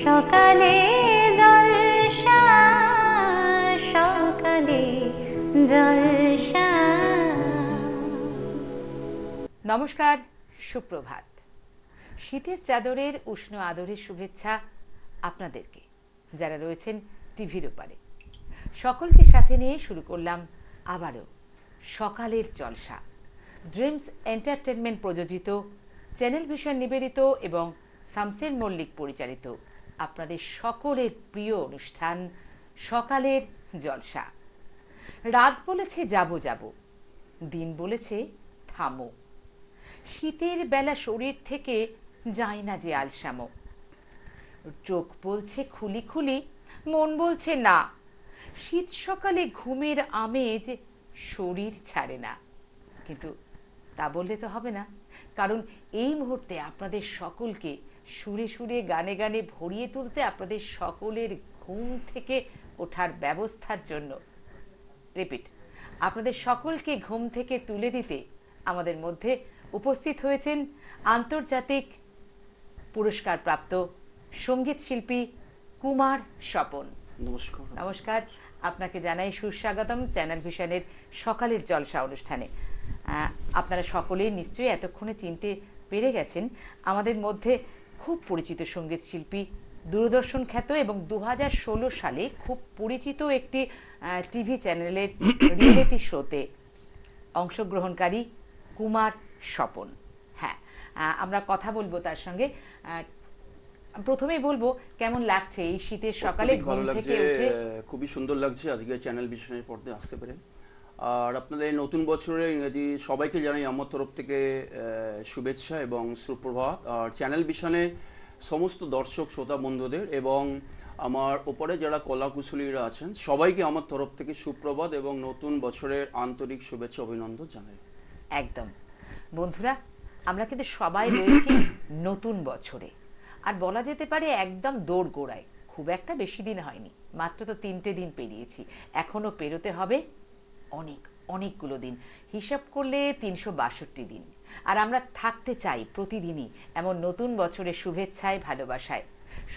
সকালে জলসা, সকালে জলসা। নমস্কার, সুপ্রভাত। শীতের চাদরের উষ্ণ আদরের শুভেচ্ছা আপনাদেরকে যারা রয়েছেন টিভির ওপারে। সকলকে সাথে নিয়ে শুরু করলাম আবারও সকালের জলসা। ড্রিমস এন্টারটেনমেন্ট প্রযোজিত, চ্যানেল ভিশন নিবেদিত এবং শামসের মল্লিক পরিচালিত আপনাদের সকলের প্রিয় অনুষ্ঠান সকালের জলসা। রাত বলেছে যাবো যাবো, দিন বলেছে থামো। শীতের বেলা শরীর থেকে যায় না যে আলসামো। চোখ বলছে খুলি খুলি, মন বলছে না। শীত সকালে ঘুমের আমেজ শরীর ছাড়ে না। কিন্তু তা বললে তো হবে না, কারণ এই মুহূর্তে আপনাদের সকলকে সুরে সুরে গানে গানে ভরিয়ে তুলতে, আপনাদের সকলের ঘুম থেকে ওঠার ব্যবস্থার জন্য, রিপিট, আপনাদের সকলকে ঘুম থেকে তুলে দিতে আমাদের মধ্যে উপস্থিত হয়েছেন আন্তর্জাতিক পুরস্কার প্রাপ্ত সঙ্গীত শিল্পী কুমার স্বপন। নমস্কার। নমস্কার, আপনাকে জানাই সুস্বাগতম চ্যানেল ভিশনের সকালের জলসা অনুষ্ঠানে। আপনারা সকলেই নিশ্চয়ই এতক্ষণে চিনতে পেরে গেছেন আমাদের মধ্যে খুব পরিচিত সঙ্গীত শিল্পী, দূরদর্শন খ্যাত এবং 2016 সালে খুব পরিচিত একটি টিভি চ্যানেলের রিয়েলিটি শোতে অংশগ্রহণকারী কুমার স্বপন। হ্যাঁ, আমরা কথা বলবো তার সঙ্গে। প্রথমেই বলবো, কেমন লাগছে এই শীতের সকালে ঘুম থেকে উঠে? খুবই সুন্দর লাগছে আজকে চ্যানেল ভিশনের পর্দায় আসতে পেরে। আর আপনাদের নতুন বছরের ইংরেজি সবাইকে জানাই আমার তরফ থেকে শুভেচ্ছা এবং সুপ্রভাত। আর চ্যানেল ভিশনে সমস্ত দর্শক শ্রোতা বন্ধুদের এবং আমার ওপরে যারা কলাকুশলীরা আছেন সবাইকে আমার তরফ থেকে সুপ্রভাত এবং নতুন বছরের আন্তরিক শুভেচ্ছা অভিনন্দন জানাই। একদম বন্ধুরা, আমরা কিন্তু সবাই রয়েছি নতুন বছরে, আর বলা যেতে পারে একদম দৌড় গোড়ায়। খুব একটা বেশি দিন হয়নি, মাত্র তো 3টে দিন পেরিয়েছি, এখনো পেরোতে হবে অনেকগুলো দিন। হিসাব করলে 362 দিন। আর আমরা থাকতে চাই প্রতিদিনই এমন নতুন বছরের শুভেচ্ছায়, ভালোবাসায়।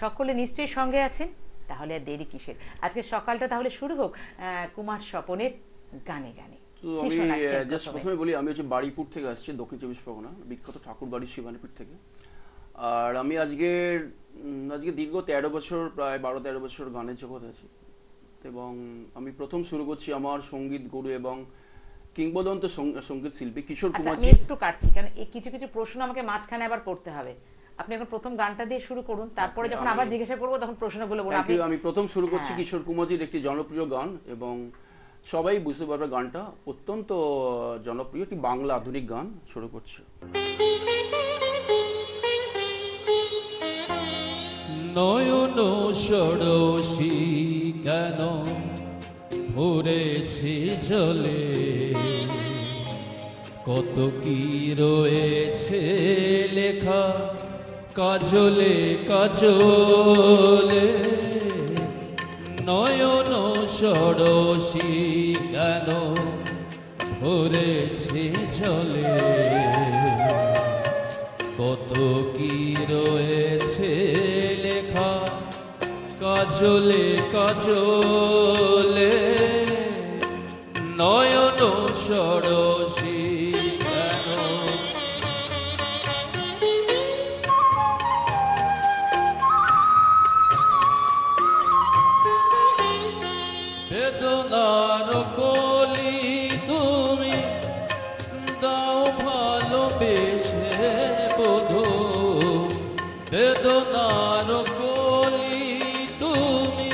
সকলে নিশ্চয়ই সঙ্গে আছেন, তাহলে আর দেরি কিসের? আজকে সকালটা তাহলে শুরু হোক কুমার স্বপনের গানে গানে। তো আমি জাস্ট প্রথমে বলি, আমি হচ্ছে বাড়িপুর থেকে আসছি, দক্ষিণ 24 পরগনা, বিখ্যাত ঠাকুর বাড়ি শিবানীপুর থেকে। আর আমি আজকে দীর্ঘ 13 বছর, প্রায় 12-13 বছর গানের জগৎ আছি এবং আমি প্রথম শুরু করছি আমার সঙ্গীত গুরু এবং কিংবদন্ত সঙ্গীত শিল্পী কিশোর কুমারজি। আমি একটু কাটছি কারণ এই কিছু প্রশ্ন আমাকে মাঝখানে আবার করতে হবে। আপনি এখন প্রথম গানটা দিয়ে শুরু করুন, তারপরে যখন আবার জিজ্ঞাসা করব তখন প্রশ্নগুলো বলুন। আমি প্রথম শুরু করছি কিশোর কুমারজির একটি জনপ্রিয় গান এবং সবাই বুঝতে পারবে গানটা অত্যন্ত জনপ্রিয়, একটি বাংলা আধুনিক গান শুরু করছি। নয়ন ষোড়শী কেন ভরেছে জলে, কত কি রয়েছে লেখা কাজলে কাজলে। নয়ন ষোড়শী কেন ভরেছে জলে, কত কি রয়েছে লেখা কাজলে কাজলে। নয়ন ষোড়শী কেন বেদনার কলি তুমি দাও ভালোবেসে বোধো, বেদনার কলি তুমি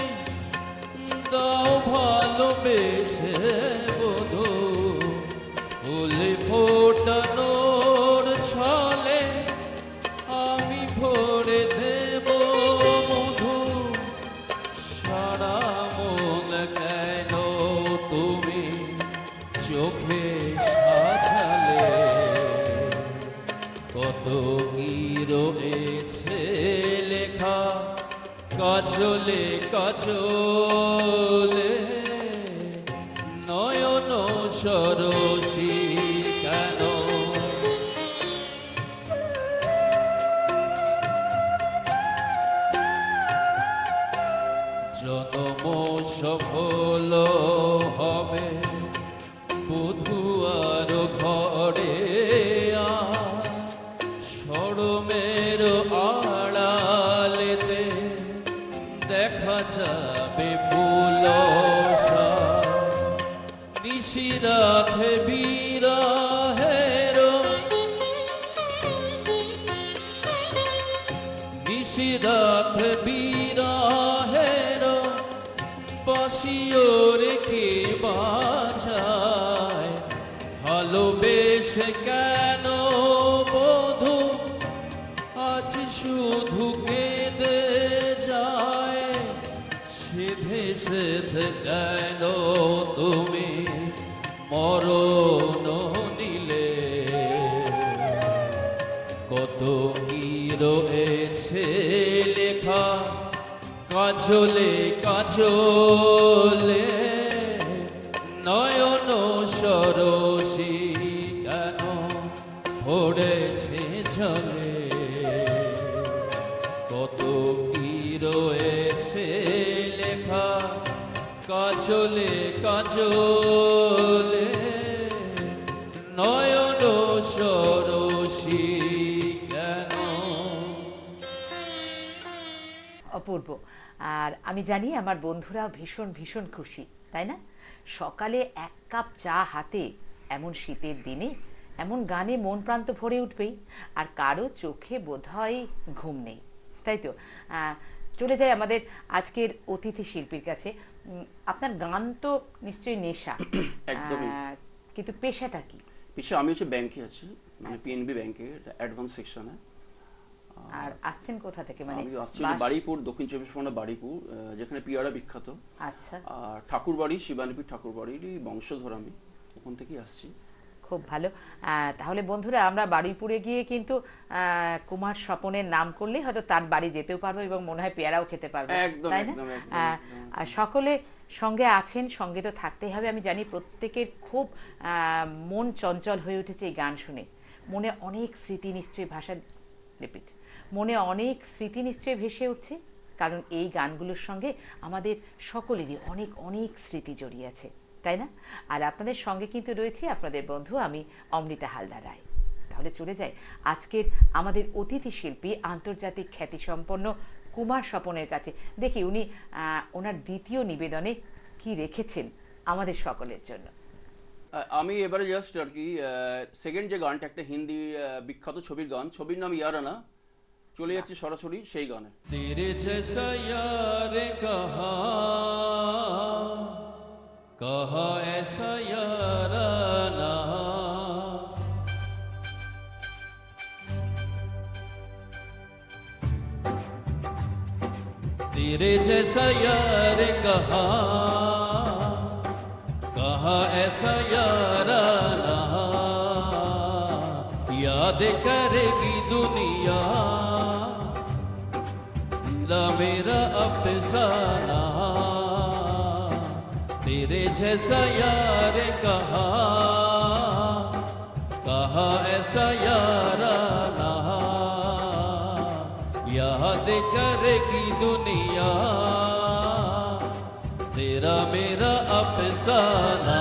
দাও ভালোবেসে বোধো। ফুল ফোটানোর ছলে আমি ভরে দেব মধু, সারা মন কেন তুমি চোখে সাজালে, কত কি রয়েছে লেখা কাজলে কাজলে। নয়ন সরসী কেন জনম সফল হবে বধুয়ার ঘরে সরমের আড়ালেতে দেখা যাবে ফুল নিশিরাতে বিরহের নিশিরাতে বিরহের বাসিও রেখে বাজায় ভালোবেসে কেন বধূ আজ শুধু কেঁদে যায় সেধে সেধে কেন তুমি মরণ নিলে কত কি রয়েছে লেখা কাজলে কাজলে নয়ন সরসী কেন পড়েছে জলে কত কি রয়েছে লেখা কাজলে কাজলে নয়ন সরসী কেন। অপূর্ব। আর আমি জানি আমার বন্ধুরা ভীষণ ভীষণ খুশি, তাই না? সকালে এক কাপ চা হাতে এমন শীতের দিনে এমন গানে মন প্রান্ত ভরে উঠবেই, আর কারো চোখে বোধহয় ঘুম নেই, তাই তো? চলে যাই আমাদের আজকের অতিথি শিল্পীর কাছে। আপনার গান তো নিশ্চয়ই নেশা, একদমই। কিন্তু পেশাটা কি? পেশা আমি হচ্ছে ব্যাংকে আছি, মানে পিএনবি ব্যাংকে অ্যাডভান্স সেকশনে। আর আসছেন কোথা থেকে? মানে আমি আসছি বাড়িপুর, দক্ষিণ চব্বিশ পরগনা বাড়িপুর, যেখানে পিয়ারা বিখ্যাত। আচ্ছা। আর ঠাকুরবাড়ি, শিবানীপীঠ ঠাকুরবাড়িরই বংশধর আমি, ওখান থেকেই আসছি। খুব ভালো। তাহলে বন্ধুরা আমরা বাড়িপুরে গিয়ে কিন্তু কুমার স্বপনের নাম করলে হয়তো তার বাড়ি যেতেও পারবো এবং মনে হয় পেয়ারাও খেতে পারবো, তাই না? আর সকলে সঙ্গে আছেন, সঙ্গে তো থাকতেই হবে। আমি জানি প্রত্যেকের খুব মন চঞ্চল হয়ে উঠেছে এই গান শুনে। মনে অনেক স্মৃতি নিশ্চয়ই মনে অনেক স্মৃতি নিশ্চয়ই ভেসে উঠছে, কারণ এই গানগুলোর সঙ্গে আমাদের সকলেরই অনেক অনেক স্মৃতি জড়িয়ে আছে, তাই না? আর আপনাদের সঙ্গে কিন্তু রয়েছে আপনাদের বন্ধু আমি অমৃতা হালদার রায়। তাহলে চলে যাই আজকের আমাদের অতিথি শিল্পী আন্তর্জাতিক খ্যাতিসম্পন্ন কুমার স্বপনের কাছে, দেখি উনি ওনার দ্বিতীয় নিবেদনে কি রেখেছেন আমাদের সকলের জন্য। আমি এবারে জাস্ট আর কি সেকেন্ড যে গানটা, একটা হিন্দি বিখ্যাত ছবির গান, ছবির নাম ইয়ারানা, চলে যাচ্ছি সরাসরি সেই গানে। তেরে জৈসা ইয়ার কহা ऐसा याराना तेरे जैसा यार कहा ऐसा याराना याद करेगी दुनिया दिला मेरा अफसाना तेरे जैसा यार कहा ऐसा याराना याद करेगी दुनिया तेरा मेरा अफसाना।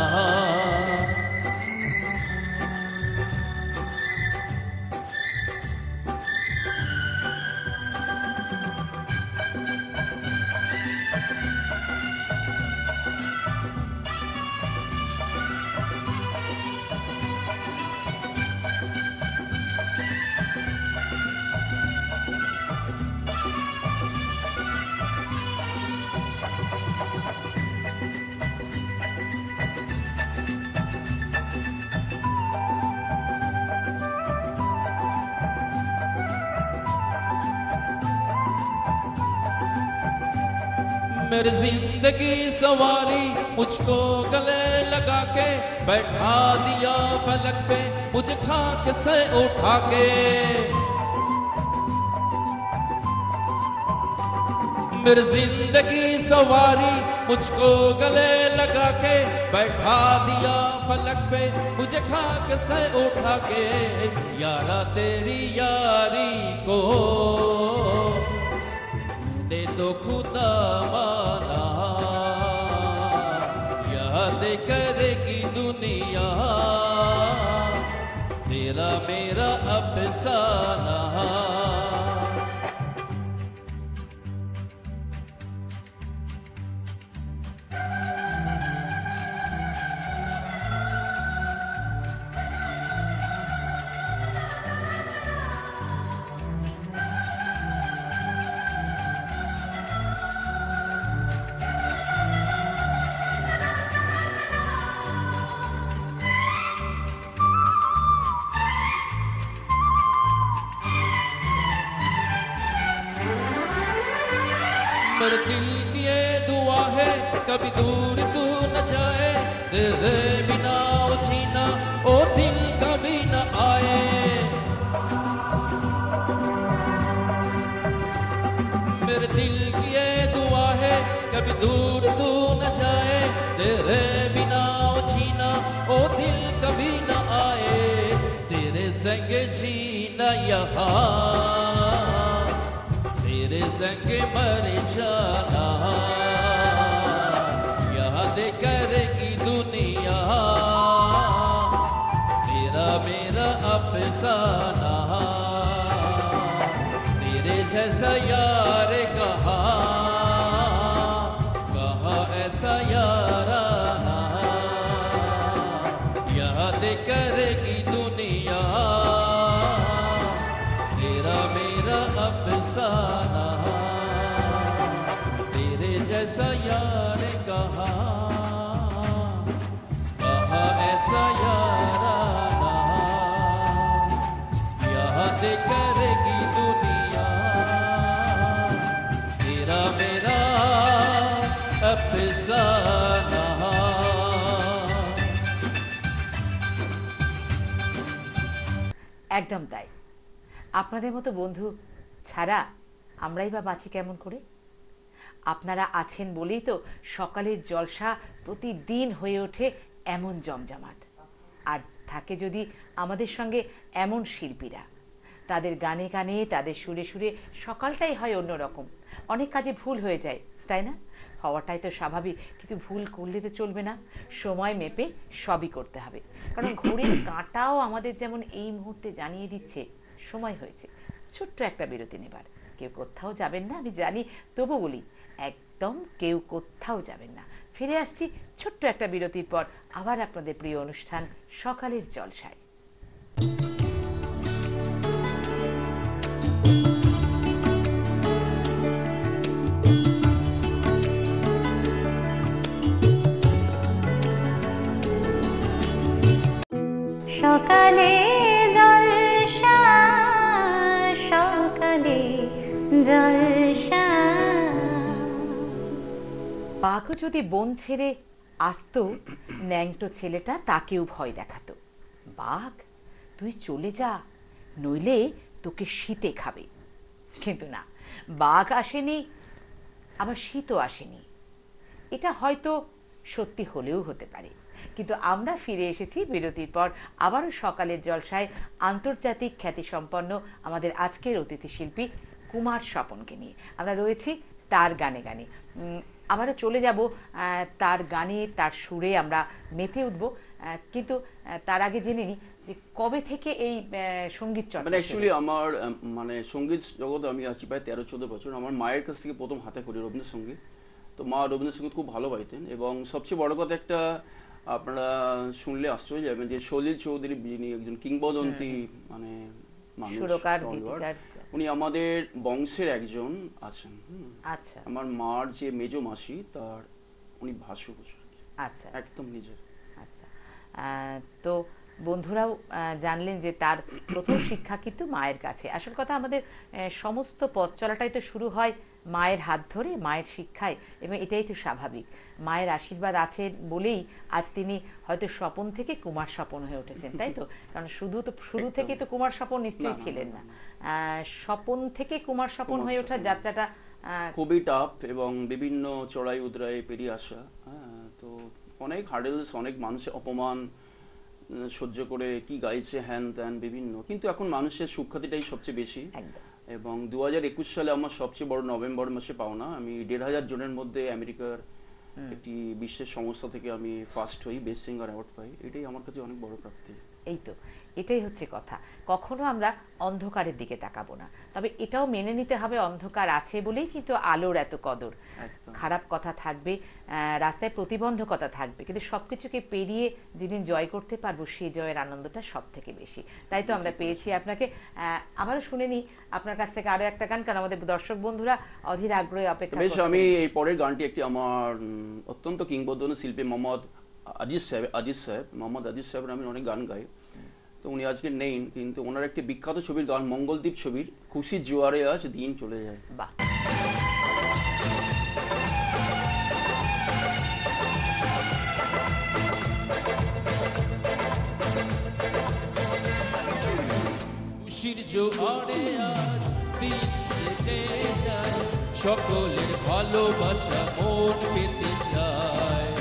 मेरी जिंदगी सवारी मुझको गले लगा के बैठा दिया फलक पे मुझे खाक से उठा के मेरी जिंदगी सवारी मुझको गले लगा के बैठा दिया फलक पे मुझे खाक से उठा के यारा तेरी यारी को ने तो खुदा माना, याद करेगी दुनिया तेरा मेरा अफसाना। मेरे दिल की ये दुआ है कभी दूर तू न जाए, तेरे बिना ओ जीना ओ दिल कभी न आए। मेरे दिल की ये दुआ है कभी दूर तू न जाए, तेरे बिना ओ जीना ओ दिल कभी न आए। तेरे संग जीना यहाँ, तेरे संग मर जाना, याद करेगी दुनिया तेरा मेरा अफसाना। तेरे जैसा यार कहाँ ऐसा याराना, याद करेगी दुनिया तेरा मेरा अफसाना। तेरे जैसा यार कहाँ ऐसा याराना, याद करेगी दुनिया तेरा मेरा अफसाना। একদম তাই। আপনাদের মতো বন্ধু ছাড়া আমরাই বা বাঁচি কেমন করে? আপনারা আছেন বলেই তো সকালের জলসা প্রতিদিন হয়ে ওঠে এমন জমজমাট। আর থাকে যদি আমাদের সঙ্গে এমন শিল্পীরা, তাদের গানে গানে তাদের সুরে সুরে সকালটাই হয় অন্যরকম। অনেক কাজে ভুল হয়ে যায়, তাই না? হওয়াটাই তো স্বাভাবিক, কিন্তু ভুল করলে তো চলবে না। সময় মেপে সবই করতে হবে, কারণ ঘড়ির কাঁটাও আমাদের যেমন এই মুহূর্তে জানিয়ে দিচ্ছে সময় হয়েছে ছোট্ট একটা বিরতি নেবার। কেউ কোথাও যাবেন না আমি জানি, তবু বলি একদম কেউ কোথাও যাবেন না। ফিরে আসছি ছোট্ট একটা বিরতির পর আবার আপনাদের প্রিয় অনুষ্ঠান সকালের জলসায়। সকালে জলসা, সকালে জলসা। বাঘ যদি বন ছেড়ে আসতো, ন্যাংটো ছেলেটা তাকেও ভয় দেখাতো। বাঘ তুই চলে যা, নইলে তোকে শীতে খাবে। কিন্তু না, বাঘ আসেনি, আবার শীতও আসেনি। এটা হয়তো সত্যি হলেও হতে পারে, কিন্তু আমরা ফিরে এসেছি বিরতির পর আবারও সকালের জলসায় আন্তর্জাতিক খ্যাতিসম্পন্ন আমাদের আজকের অতিথি শিল্পী কুমার স্বপনকে নিয়ে। আমরা রয়েছি তার গানে গানে, আবারও চলে যাব তার গানে, তার সুরে আমরা মেতে উঠব। কিন্তু তার আগে জেনে নিই যে কবে থেকে এই সঙ্গীত চর্চা? মানে অ্যাকচুয়ালি আমার মানে সঙ্গীত জগতে আমি আছি প্রায় 13-14 বছর। আমার মায়ের কাছ থেকে প্রথম হাতে করি রবীন্দ্রসঙ্গীত। তো মা রবীন্দ্রসঙ্গীত খুব ভালোবাসতেন, এবং সবচেয়ে বড় কথা একটা আপনারা শুনলে আশ্চর্য যাবেন যে সলিল চৌধুরী, যিনি একজন কিংবদন্তি মানে মানুষ, উনি আমাদের বংশের একজন আছেন। আচ্ছা, আমার মার যে মেজো মাসি, তার উনি ভাসুর। আচ্ছা, একদম নিজের। আচ্ছা, তো বন্ধুরাও জানলেন যে তার প্রথম শিক্ষা কিন্তু মায়ের কাছে। আসল কথা আমাদের সমস্ত পথ চলাটাই তো শুরু হয় মায়ের হাত ধরে, মায়ের শিক্ষায়, এবং এটাই তো স্বাভাবিক। মায়ের আশীর্বাদ আছে বলেই আজ তিনি হয়তো স্বপন থেকে কুমার স্বপন হয়ে উঠেছেন, তাই তো? কারণ শুরু থেকে তো কুমার স্বপন নিশ্চয়ই ছিলেন না। স্বপন থেকে কুমার স্বপন হয়ে ওঠার যাত্রাটা খুবই টাফ, এবং বিভিন্ন চড়াই উতরাই পেরিয়ে আসা। তো অনেক হার্ডেলস, অনেক মানুষের অপমান সহ্য করে কি গাইছে হ্যান ত্যান বিভিন্ন। কিন্তু এখন মানুষের সুখ্যাতিটাই সবচেয়ে বেশি। এবং 2021 সালে আমার সবচেয়ে বড় নভেম্বর মাসে পাওনা। আমি 1,500 জনের মধ্যে আমেরিকার একটি বিশেষ সংস্থা থেকে আমি ফার্স্ট হই, বেস্ট সিঙ্গার অ্যাওয়ার্ড পাই। এটাই আমার কাছে অনেক বড় প্রাপ্তি। এই তো, এটাই হচ্ছে কথা। কখনো আমরা অন্ধকারের দিকে তাকাবো না, তবে এটাও মেনে নিতে হবে অন্ধকার আছে বলেই কিন্তু আলোর এত কদর। একদম। খারাপ কথা থাকবে, রাস্তায় প্রতিবন্ধকতা থাকবে, কিন্তু সবকিছুকে পেরিয়ে যেদিন জয় করতে পারবো সেই জয়ের আনন্দটা সব থেকে বেশি। তাই তো আমরা পেয়েছি আপনাকে। আবারও শুনে নি আপনার কাছ থেকে আরো একটা গান, কারণ আমাদের দর্শক বন্ধুরা অধীর আগ্রহে অপেক্ষা বেশ, করছেন। আমি এই পরের গানটি একটি আমার অত্যন্ত কিংবদন্তি শিল্পী মোহাম্মদ আজিজ সাহেবের আমি অনেক গান গাই। তো উনি আজকে নেই, কিন্তু ওনার একটি বিখ্যাত ছবির গান, মঙ্গলদ্বীপ ছবির, খুশির জোয়ারে আজ দিন চলে যায়। বাহ, খুশির জোয়ারে আজ দিন কেটে যায়, সকলের ভালোবাসা মন পেতে চায়।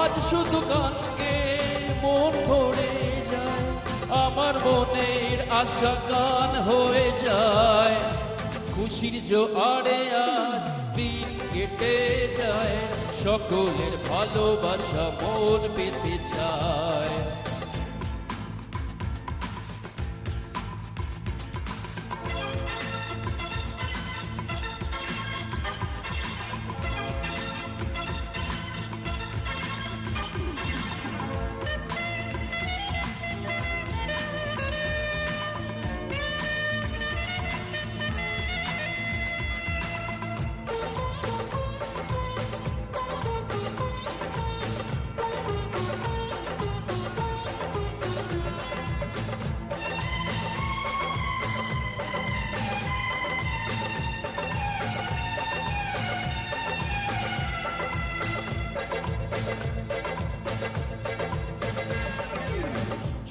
আজ শুধু গানকে মন ভরে যায়, আমার মনের আশা গান হয়ে যায়। খুশির জোয়ারে আজ দিন কেটে যায়, সকলের ভালোবাসা মন পেতে চায়।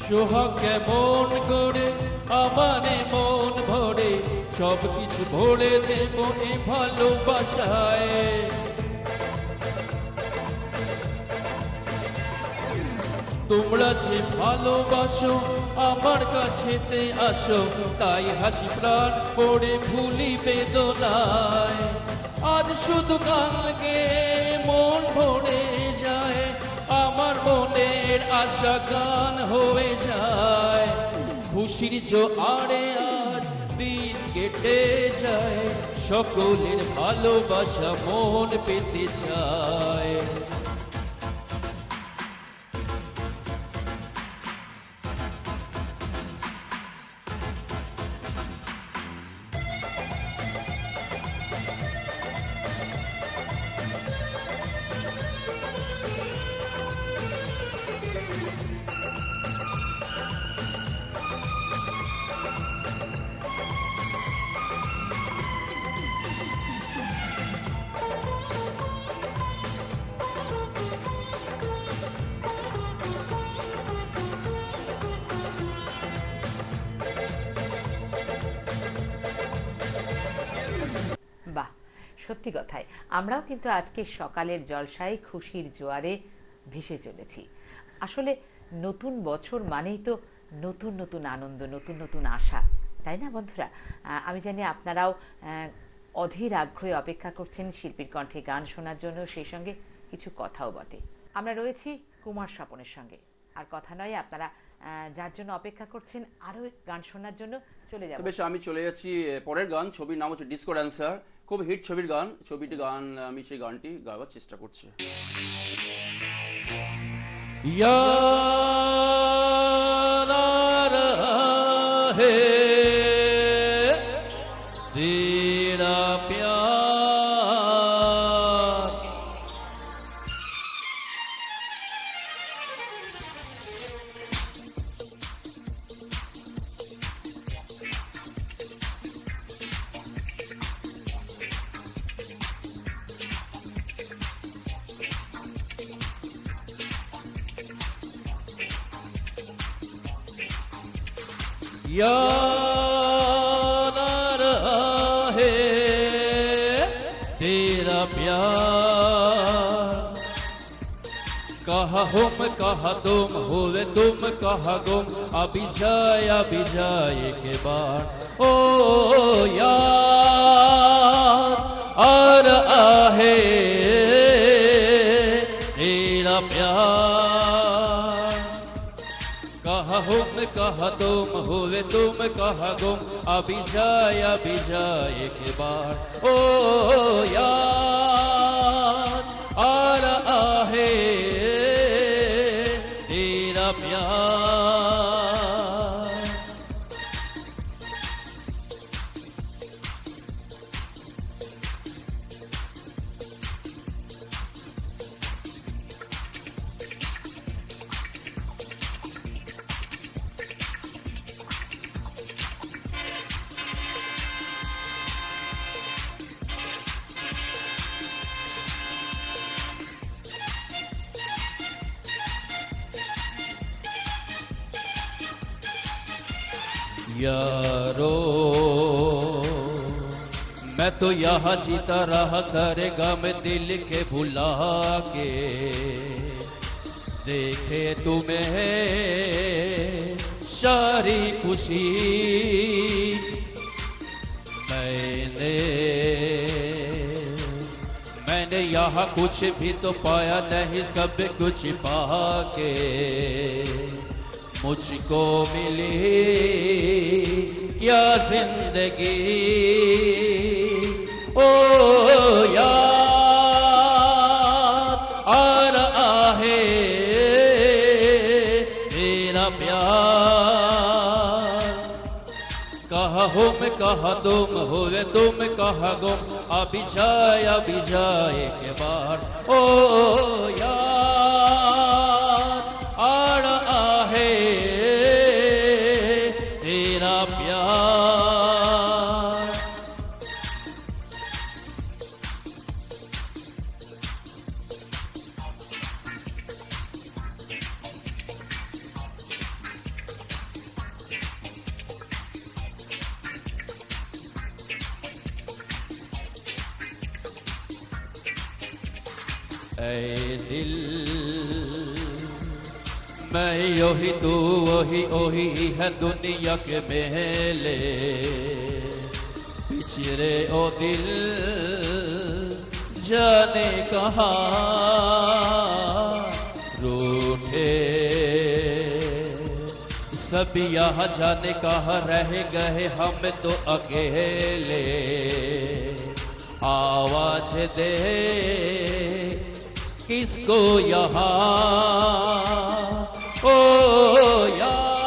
সোহাগ কেমন করে আমারে মন ভরে, সবকিছু ভরে দেব এ ভালোবাসায়। তোমরা যে ভালোবাসো আমার কাছেতে আসো, তাই হাসি প্রাণ পড়ে ভুলি বেদনায়। আজ শুধু গানকে মন ভরে যায়, আমার মনের আশা গান হয়ে যায়। খুশির জোয়ারে আজ দিন কেটে যায়, সকলের ভালোবাসা মন পেতে চায়। বাহ, সত্যি কথাই আমরাও কিন্তু আজকে সকালের জলসায় খুশির জোয়ারে ভেসে চলেছি। আসলে নতুন বছর মানেই তো নতুন নতুন আনন্দ, নতুন নতুন আশা, তাই না বন্ধুরা? আমি জানি আপনারাও অধীর আগ্রহে অপেক্ষা করছেন শিল্পীর কণ্ঠে গান শোনার জন্য, সেই সঙ্গে কিছু কথাও বটে। আমরা রয়েছি কুমার স্বপনের সঙ্গে, আর কথা নয়, আপনারা যার জন্য অপেক্ষা করছেন আরো গান শোনার জন্য, চলে যাব। বেশ, আমি চলে যাচ্ছি পরের গান। ছবির নাম হচ্ছে ডিসকো ড্যান্সার, খুব হিট ছবির গান। ছবিটি গান আমি সেই গানটি গাওয়ার চেষ্টা করছি। याद आ रहा है तेरा प्यार, याद आ रहा है तेरा प्यार। कहा तुम हुए तुम कहा गुम अभी जाए के बाद ओ यार आ रहा है तेरा प्यार कहा हम कहा तुम हुए तुम कहा गुम अभी जाए के बाद ओ यार आ रहा है तेरा प्यार यारो मैं तो यहाँ जीता रहा सारे गम दिल के भुला के देखे तुम्हें सारी खुशी मैंने यहाँ कुछ भी तो पाया नहीं सब कुछ पाके मुझको मिली क्या जिंदगी ओ यार आ रहा है तेरा प्यार कहा हम कहा तुम हुए तुम कहा गुम अभी जाए के बाद ओ यार आ रहा है तेरा प्यार ऐ दिल मैं योही तू वही है दुनिया के मेले पिछड़े ओ दिल जाने कहाँ रूठे सब यहाँ जाने कहाँ रह गए हम तो अकेले आवाज दे किसको यहाँ ओ यार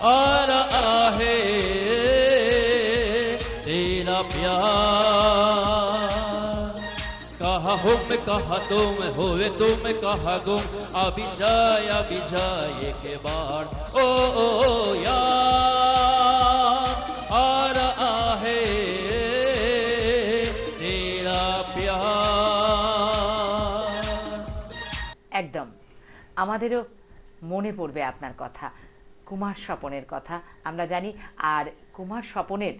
आ रहा है तेरा प्यार कहा हम कहा तुम हुए तुम कहा गुम अभी जाए के बाद ओ यार आ रहा है तेरा प्यार একদম আমাদেরও মনে পড়বে আপনার কথা কুমার স্বপনের কথা আমরা জানি আর কুমার স্বপনের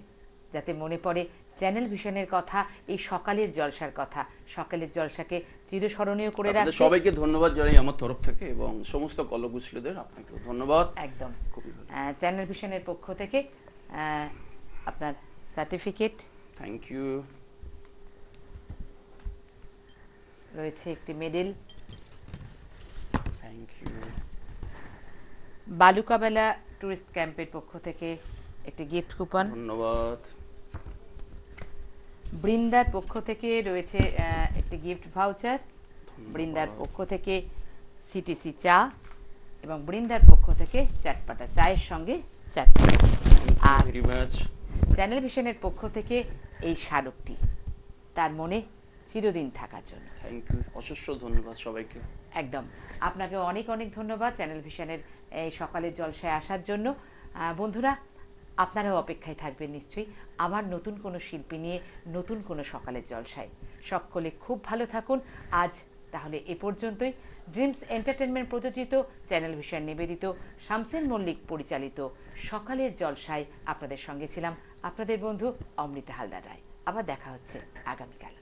যাতে মনে পড়ে চ্যানেল ভিশনের কথা এই সকালের জলসার কথা সকালের জলসাকে চিরস্মরণীয় করে রাখতে সবাইকে ধন্যবাদ জানাই আমার তরফ থেকে এবং সমস্ত কলকুশলীদের আপনাকে ধন্যবাদ একদম চ্যানেল ভিশনের পক্ষ থেকে আপনার সার্টিফিকেট থ্যাংক ইউ রয়েছে একটি মেডেল থ্যাংক ইউ বালুকাবেলা টুরিস্ট ক্যাম্পের পক্ষ থেকে একটি গিফট কুপন ধন্যবাদ বৃন্দার পক্ষ থেকে রয়েছে একটি গিফট ভাউচার বৃন্দার পক্ষ থেকে সিটিসি চা এবং বৃন্দার পক্ষ থেকে চাটপাটা চায়ের সঙ্গে চাটপাটা আর চ্যানেল ভিশনের পক্ষ থেকে এই স্মারকটি তার মনে চিরদিন থাকার জন্য থ্যাংক ইউ অশেষ ধন্যবাদ সবাইকে একদম আপনাকে অনেক অনেক ধন্যবাদ চ্যানেল ভিশনের এই সকালের জলসায় আসার জন্য বন্ধুরা আপনারাও অপেক্ষায় থাকবেন নিশ্চয়ই আবার নতুন কোনো শিল্পী নিয়ে নতুন কোনো সকালের জলসায় সকলে খুব ভালো থাকুন আজ তাহলে এ পর্যন্তই ড্রিমস এন্টারটেনমেন্ট প্রযোজিত চ্যানেল ভিশন নিবেদিত শামসেন মল্লিক পরিচালিত সকালের জলসায় আপনাদের সঙ্গে ছিলাম আপনাদের বন্ধু অমৃতা হালদার রায় আবার দেখা হচ্ছে আগামীকাল